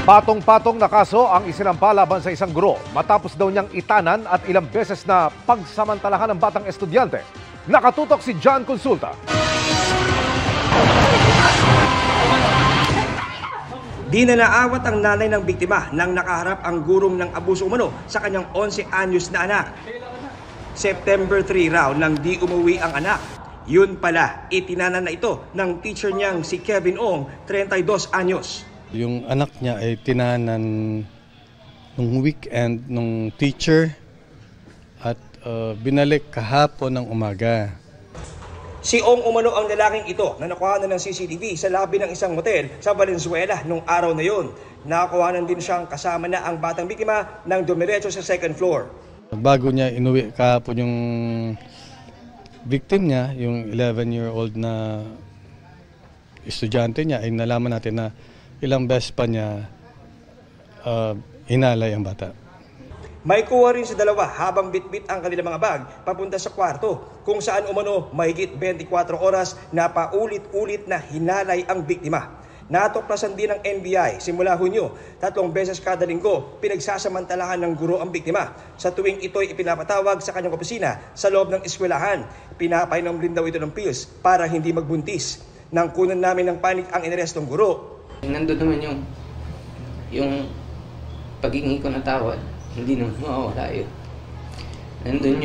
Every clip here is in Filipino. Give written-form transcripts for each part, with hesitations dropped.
Patong-patong na kaso ang isinampa laban sa isang guro matapos daw niyang itanan at ilang beses na pagsamantalahan ng batang estudyante. Nakatutok si John Consulta. Di na naawat ang nanay ng biktima nang nakaharap ang gurong ng abuso umano sa kanyang 11 anyos na anak. September 3 raw nang di umuwi ang anak. Yun pala, itinanan na ito ng teacher niyang si Kevin Ong, 32 anyos. Yung anak niya ay tinanan nung weekend nung teacher at binalik kahapon ng umaga. Si Ong umano ang lalaking ito na nakuha na ng CCTV sa lobby ng isang motel sa Valenzuela nung araw na yun. Nakakuhanan din siyang kasama na ang batang biktima nang dumiretso sa second floor. Bago niya inuwi kahapon yung victim niya, yung 11-year-old na estudyante niya, ay nalaman natin na ilang beses pa niya hinalay ang bata. May kuha rin sa dalawa habang bitbit ang kanilang mga bag papunta sa kwarto kung saan umano mahigit 24 oras na paulit-ulit na hinalay ang biktima. Natuklasan din ng NBI simula Hunyo, 3 beses kada linggo pinagsasamantalahan ng guro ang biktima. Sa tuwing ito'y ipinapatawag sa kanyang opisina sa loob ng eskwelahan, pinapainom rin daw ito ng pills para hindi magbuntis. Nang kunan namin ng panik ang inarestong guro. Nandun naman yung paghingi ko ng tawad, hindi naman mawawala yun. Nandun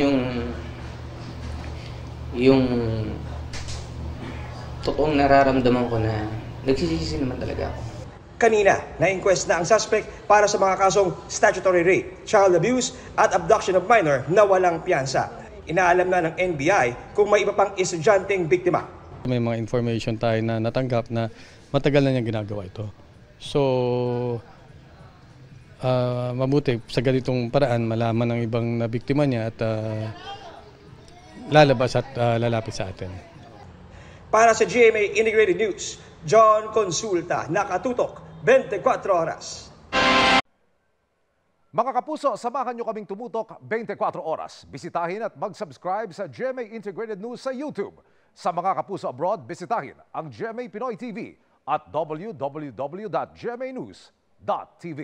yung totoong nararamdaman ko na nagsisisi naman talaga ako. Kanina, na-inquest na ang suspect para sa mga kasong statutory rape, child abuse at abduction of minor na walang piyansa. Inaalam na ng NBI kung may iba pang estudyanteng biktima. May mga information tayo na natanggap na matagal na niyang ginagawa ito. So, mabuti sa ganitong paraan malaman ng ibang nabiktima niya at lalabas at lalapit sa atin. Para sa GMA Integrated News, John Consulta, nakatutok 24 oras. Mga kapuso, samahan niyo kaming tumutok 24 oras. Bisitahin at mag-subscribe sa GMA Integrated News sa YouTube. Sa mga kapuso abroad, bisitahin ang GMA Pinoy TV at www.gmanews.tv.